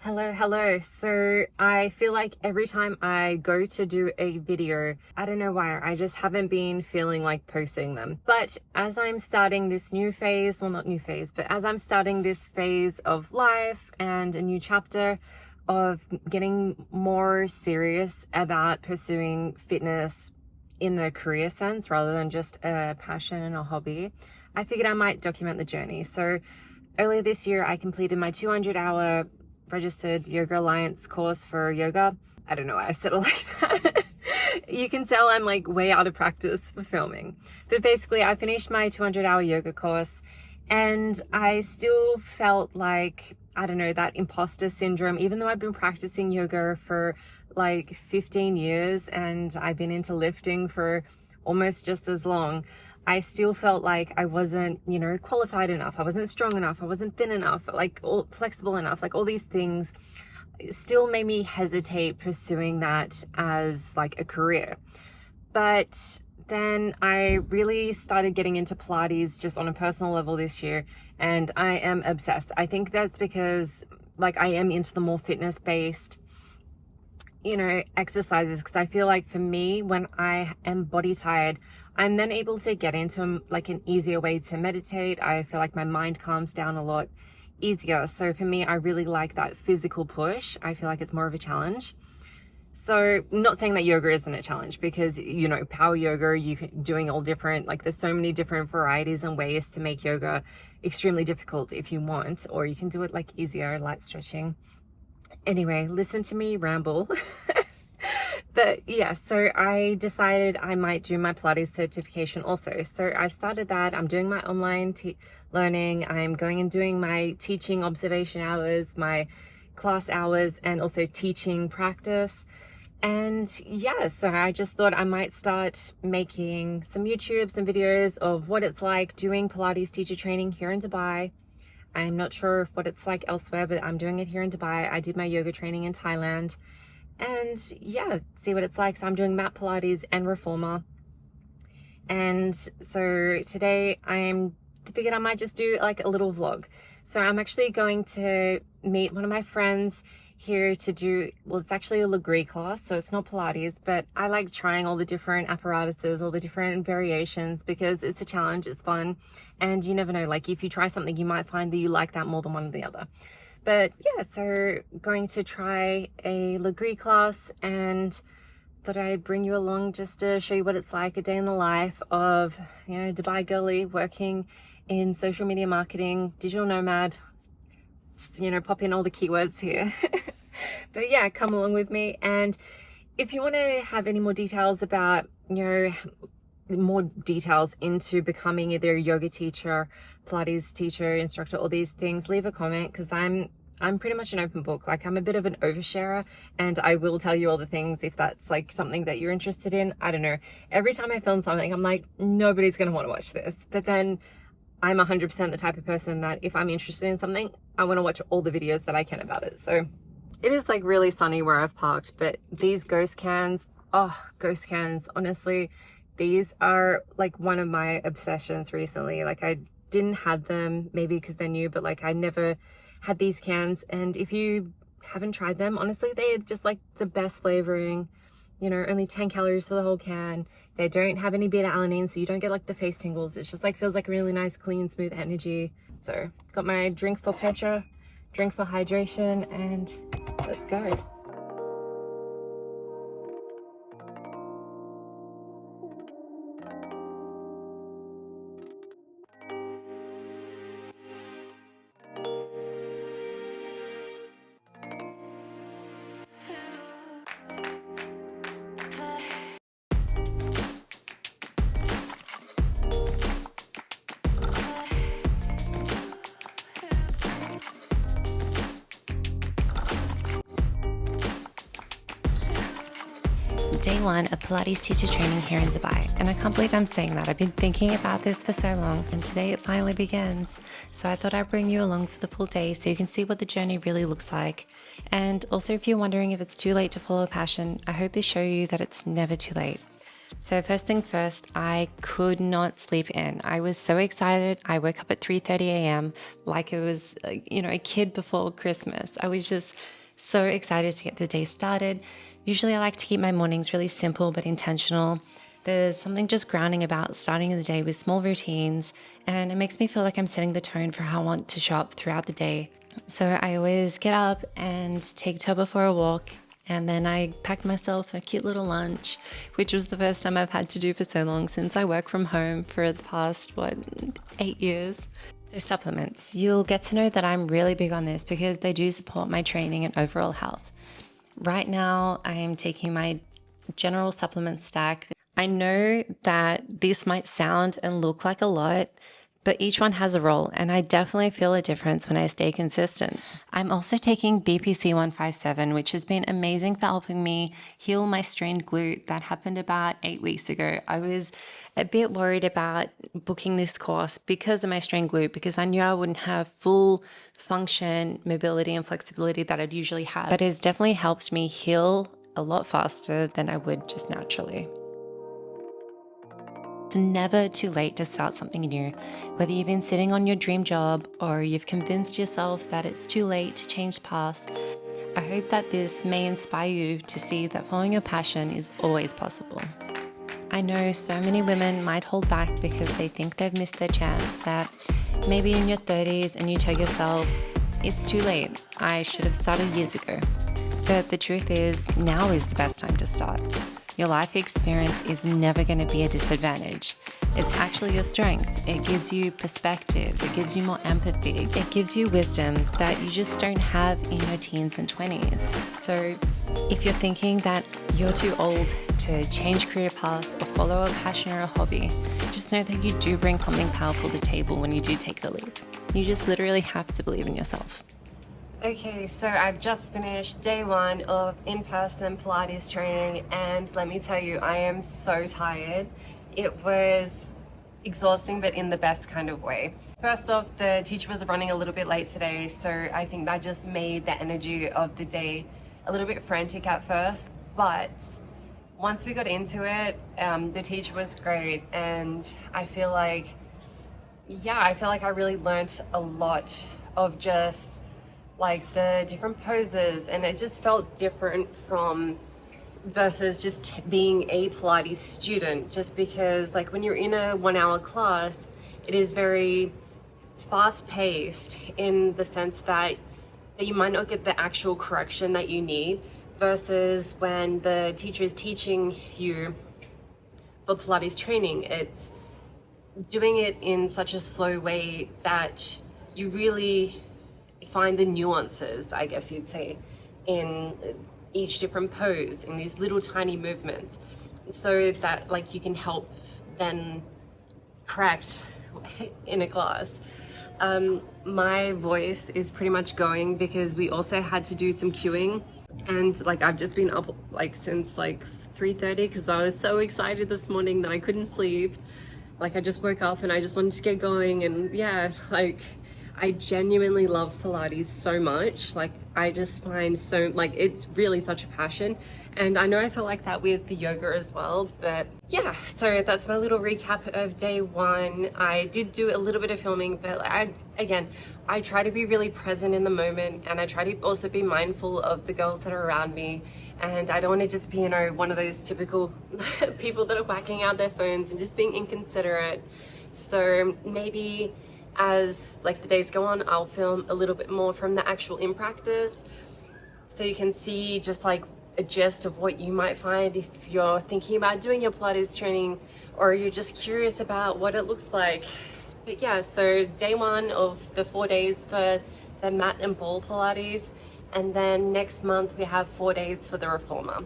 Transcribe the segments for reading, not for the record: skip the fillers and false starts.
Hello. So I feel like every time I go to do a video, I don't know why, I just haven't been feeling like posting them. But as I'm starting this new phase, well, not new phase, but as I'm starting this phase of life and a new chapter of getting more serious about pursuing fitness in the career sense rather than just a passion and a hobby, I figured I might document the journey. So earlier this year, I completed my 200-hour registered Yoga Alliance course for yoga. I don't know why I said it like that. You can tell I'm like way out of practice for filming. But basically, I finished my 200-hour yoga course and I still felt like, I don't know, that imposter syndrome, even though I've been practicing yoga for like 15 years and I've been into lifting for almost just as long. I still felt like I wasn't, qualified enough. I wasn't strong enough. I wasn't thin enough, flexible enough. Like all these things still made me hesitate pursuing that as like a career. But then I really started getting into Pilates just on a personal level this year, and I am obsessed. I think that's because like I am into the more fitness based exercises, because I feel like for me, when I am body tired, I'm then able to get into like an easier way to meditate. I feel like my mind calms down a lot easier. So for me, I really like that physical push. I feel like it's more of a challenge. So not saying that yoga isn't a challenge, because power yoga, doing all different, like there's so many different varieties and ways to make yoga extremely difficult if you want, or you can do it like easier, light stretching. Anyway, listen to me ramble. But yeah, so I decided I might do my Pilates certification also. So I've started that. I'm doing my online learning. I'm going and doing my teaching observation hours, my class hours, and also teaching practice. And yeah, so I just thought I might start making some YouTubes and videos of what it's like doing Pilates teacher training here in Dubai. I'm not sure what it's like elsewhere, but I'm doing it here in Dubai. I did my yoga training in Thailand. And yeah, see what it's like. So I'm doing mat Pilates and reformer. And so today I figured I might just do like a little vlog. So I'm actually going to meet one of my friends here to do, well, it's actually a Legree class, so it's not Pilates, but I like trying all the different apparatuses, all the different variations, because it's a challenge, it's fun, and you never know, like if you try something, you might find that you like that more than one or the other. But yeah, so going to try a Legree class, and thought I'd bring you along just to show you what it's like, a day in the life of, Dubai girly working in social media marketing, digital nomad. Just, pop in all the keywords here. But yeah, come along with me. And if you want to have any more details about, more details into becoming either a yoga teacher, Pilates teacher, instructor, all these things, leave a comment, because I'm pretty much an open book. Like I'm a bit of an oversharer, and I will tell you all the things if that's like something that you're interested in. I don't know. Every time I film something, I'm like, nobody's going to want to watch this. But then I'm 100% the type of person that if I'm interested in something, I want to watch all the videos that I can about it. So it is like really sunny where I've parked, but these ghost cans, honestly, these are like one of my obsessions recently. Like I didn't have them, maybe because they're new, but like I never had these cans. And if you haven't tried them, honestly, they're just like the best flavoring. Only 10 calories for the whole can. They don't have any beta-alanine, so you don't get like the face tingles. It's just like feels like really nice, clean, smooth energy. So got my drink for pleasure, drink for hydration, and let's go. Day one of Pilates teacher training here in Dubai. And I can't believe I'm saying that. I've been thinking about this for so long, and today it finally begins. So I thought I'd bring you along for the full day so you can see what the journey really looks like. And also, if you're wondering if it's too late to follow a passion, I hope they show you that it's never too late. So first thing first, I could not sleep in. I was so excited. I woke up at 3:30 a.m. like it was, a kid before Christmas. I was just so excited to get the day started. Usually I like to keep my mornings really simple but intentional. There's something just grounding about starting the day with small routines, and it makes me feel like I'm setting the tone for how I want to show up throughout the day. So I always get up and take Toba for a walk, and then I packed myself a cute little lunch, which was the first time I've had to do for so long since I work from home for the past, 8 years. So supplements, you'll get to know that I'm really big on this because they do support my training and overall health. Right now, I am taking my general supplement stack. I know that this might sound and look like a lot, but each one has a role, and I definitely feel a difference when I stay consistent. I'm also taking BPC 157, which has been amazing for helping me heal my strained glute that happened about 8 weeks ago. I was a bit worried about booking this course because of my strained glute, because I knew I wouldn't have full function, mobility, and flexibility that I'd usually have. But it's definitely helped me heal a lot faster than I would just naturally. It's never too late to start something new. Whether you've been sitting on your dream job or you've convinced yourself that it's too late to change paths, I hope that this may inspire you to see that following your passion is always possible. I know so many women might hold back because they think they've missed their chance, that maybe in your 30s and you tell yourself, it's too late, I should have started years ago. But the truth is, now is the best time to start. Your life experience is never going to be a disadvantage. It's actually your strength. It gives you perspective. It gives you more empathy. It gives you wisdom that you just don't have in your teens and 20s. So if you're thinking that you're too old to change career paths or follow a passion or a hobby, just know that you do bring something powerful to the table when you do take the leap. You just literally have to believe in yourself. Okay, so I've just finished day 1 of in-person Pilates training, and let me tell you, I am so tired. It was exhausting, but in the best kind of way. First off, the teacher was running a little bit late today, so I think that just made the energy of the day a little bit frantic at first, but once we got into it, the teacher was great, and I feel like I really learnt a lot of just like the different poses, and it just felt different from versus just being a Pilates student, just because like when you're in a 1-hour class, it is very fast paced in the sense that you might not get the actual correction that you need, versus when the teacher is teaching you for Pilates training, it's doing it in such a slow way that you really find the nuances, I guess you'd say, in each different pose, in these little tiny movements, so that like you can help then correct in a class. My voice is pretty much going because we also had to do some cueing, and like I've just been up like since like 3:30 because I was so excited this morning that I couldn't sleep. Like I just woke up and I just wanted to get going, and yeah, like I genuinely love Pilates so much. Like I just find so, like, it's really such a passion, and I know I feel like that with the yoga as well. But yeah, so that's my little recap of day 1. I did do a little bit of filming, but I try to be really present in the moment, and I try to also be mindful of the girls that are around me, and I don't want to just be, one of those typical people that are whacking out their phones and just being inconsiderate. So maybe as like the days go on, I'll film a little bit more from the actual in practice, so you can see just like a gist of what you might find if you're thinking about doing your Pilates training, or you're just curious about what it looks like. But yeah, so day 1 of the 4 days for the mat and ball Pilates, and then next month we have 4 days for the reformer.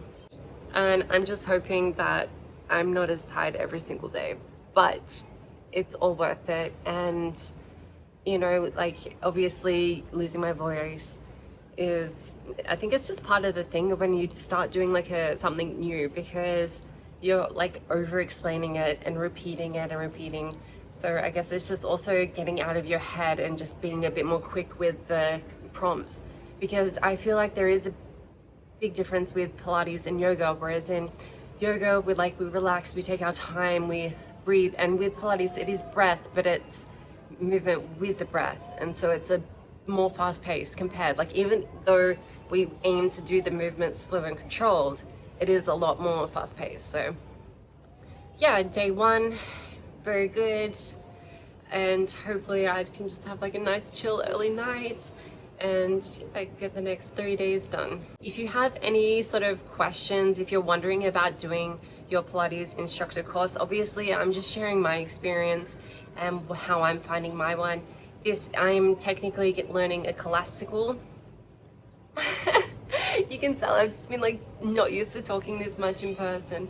And I'm just hoping that I'm not as tired every single day, but it's all worth it. And like obviously losing my voice is, I think it's just part of the thing when you start doing like something new, because you're like over explaining it and repeating it and repeating. So I guess it's just also getting out of your head and just being a bit more quick with the prompts, because I feel like there is a big difference with Pilates and yoga, whereas in yoga, we relax, we take our time, we breathe. And with Pilates, it is breath, but it's movement with the breath. And so it's a more fast paced compared, like even though we aim to do the movements slow and controlled, it is a lot more fast paced. So yeah, day one, very good. And hopefully I can just have like a nice chill early night and get the next 3 days done. If you have any sort of questions, if you're wondering about doing your Pilates instructor course, obviously I'm just sharing my experience and how I'm finding my one. I'm technically learning a classical. You can tell I've just been like not used to talking this much in person.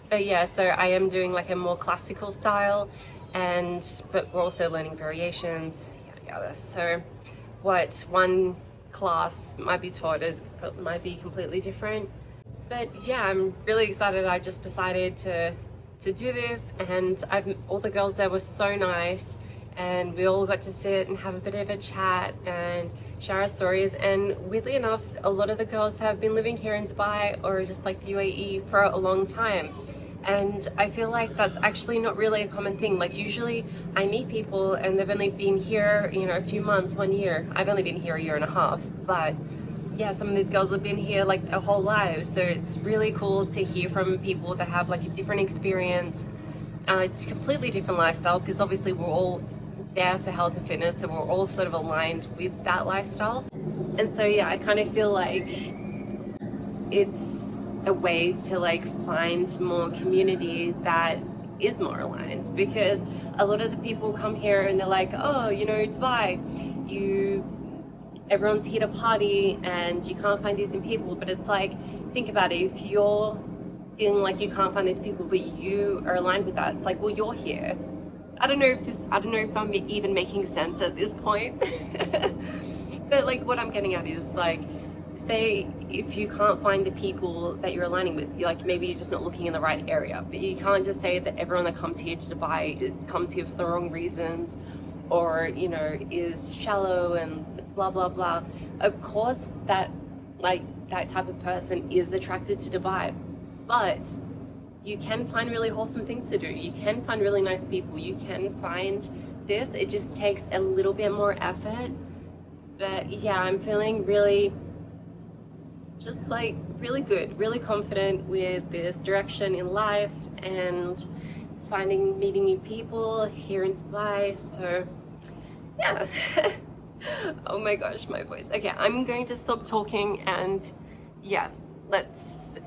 But yeah, so I am doing like a more classical style, but we're also learning variations, yada yada. So what one class might be taught might be completely different. But yeah, I'm really excited. I just decided to do this, and all the girls there were so nice, and we all got to sit and have a bit of a chat and share our stories. And weirdly enough, a lot of the girls have been living here in Dubai or just like the UAE for a long time. And I feel like that's actually not really a common thing. Like usually I meet people and they've only been here, you know, a few months, 1 year. I've only been here a year and a half, but yeah, some of these girls have been here like their whole lives. So it's really cool to hear from people that have like a different experience, a completely different lifestyle, because obviously we're all there for health and fitness, so we're all sort of aligned with that lifestyle. And so yeah, I kind of feel like it's a way to like find more community that is more aligned, because a lot of the people come here and they're like, oh, you know, Dubai, everyone's here to party and you can't find decent people. But it's like, think about it, if you're feeling like you can't find these people but you are aligned with that, it's like, well, you're here. I don't know if I'm even making sense at this point. But like what I'm getting at is like, say if you can't find the people that you're aligning with, like maybe you're just not looking in the right area. But you can't just say that everyone that comes here to Dubai comes here for the wrong reasons, or you know, is shallow and blah blah blah. Of course that type of person is attracted to Dubai, but you can find really wholesome things to do. You can find really nice people. You can find this. It just takes a little bit more effort. But yeah, I'm feeling really just like really good, really confident with this direction in life and meeting new people here in Dubai. So yeah. Oh my gosh, my voice. Okay, I'm going to stop talking and yeah, let's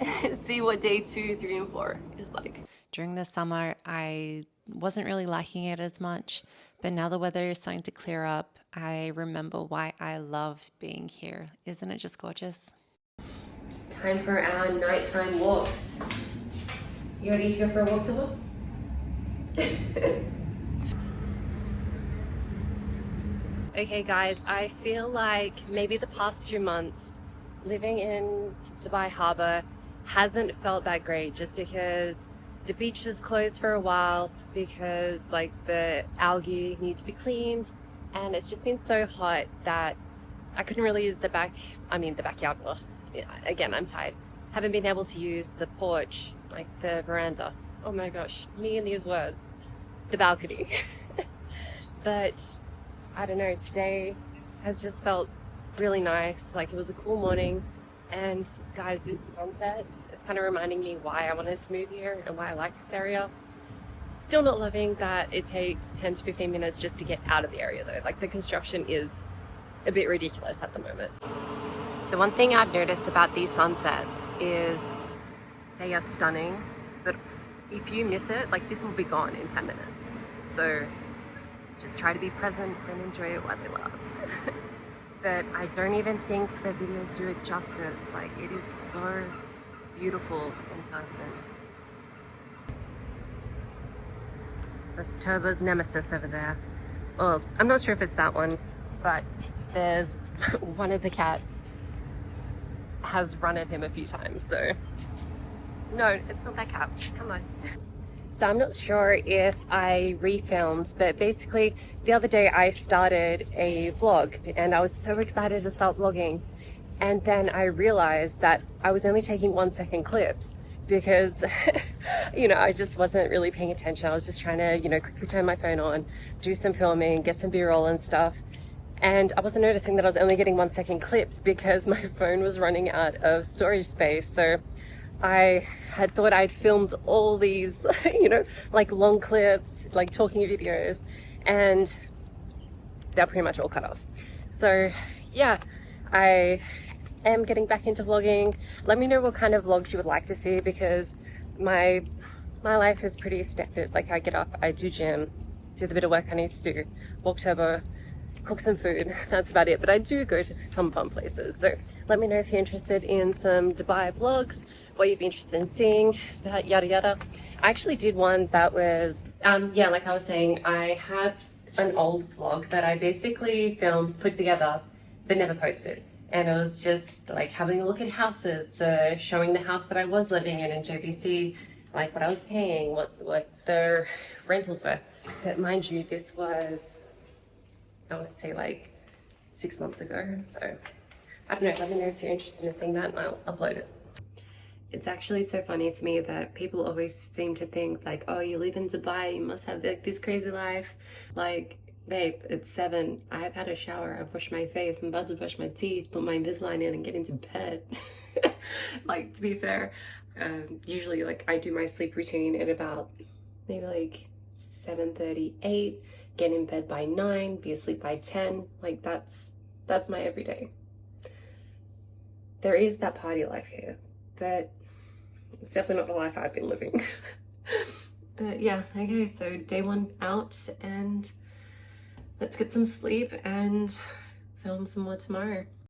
see what day 2, 3, and 4 is like. During the summer, I wasn't really liking it as much, but now the weather is starting to clear up. I remember why I loved being here. Isn't it just gorgeous? Time for our nighttime walks. You ready to go for a walk, Tilla? Okay guys, I feel like maybe the past 2 months living in Dubai Harbour hasn't felt that great, just because the beach was closed for a while because like the algae needs to be cleaned, and it's just been so hot that I couldn't really use the backyard. Well, again, I'm tired. Haven't been able to use the porch, like the veranda. Oh my gosh, me and these words. The balcony. But I don't know, today has just felt really nice. Like it was a cool morning, and guys, this sunset is kind of reminding me why I wanted to move here and why I like this area. Still not loving that it takes 10 to 15 minutes just to get out of the area though. Like the construction is a bit ridiculous at the moment. So one thing I've noticed about these sunsets is they are stunning, but if you miss it, like this will be gone in 10 minutes. So just try to be present and enjoy it while they last. But I don't even think the videos do it justice. Like it is so beautiful in person. That's Turbo's nemesis over there. Well, I'm not sure if it's that one, but there's one of the cats has run at him a few times, so no, it's not that cat. Come on. So I'm not sure if I refilmed, but basically the other day I started a vlog and I was so excited to start vlogging, and then I realized that I was only taking 1-second clips, because, you know, I just wasn't really paying attention. I was just trying to, you know, quickly turn my phone on, do some filming, get some B-roll and stuff. And I wasn't noticing that I was only getting 1-second clips because my phone was running out of storage space. So I had thought I'd filmed all these, you know, like long clips, like talking videos, and they're pretty much all cut off. So yeah, I am getting back into vlogging. Let me know what kind of vlogs you would like to see, because my life is pretty standard. Like, I get up, I do gym, do the bit of work I need to do, walk turbo, cook some food, that's about it. But I do go to some fun places. So let me know if you're interested in some Dubai vlogs, what you'd be interested in seeing, that yada yada. I actually did one that was, yeah, like I was saying, I have an old vlog that I basically filmed, put together, but never posted. And it was just like having a look at houses, showing the house that I was living in JBC, like what I was paying, what the rentals were. But mind you, this was, I want to say like 6 months ago. So I don't know, let me know if you're interested in seeing that and I'll upload it. It's actually so funny to me that people always seem to think like, oh, you live in Dubai, you must have like this crazy life. Like, babe, it's 7. I've had a shower, I've washed my face, I'm about to brush my teeth, put my Invisalign in and get into bed. Like, to be fair, usually like I do my sleep routine at about maybe like 7:30, 8, get in bed by 9, be asleep by 10. Like, that's my everyday. There is that party life here, but it's definitely not the life I've been living. But yeah, okay, so day 1 out, and let's get some sleep and film some more tomorrow.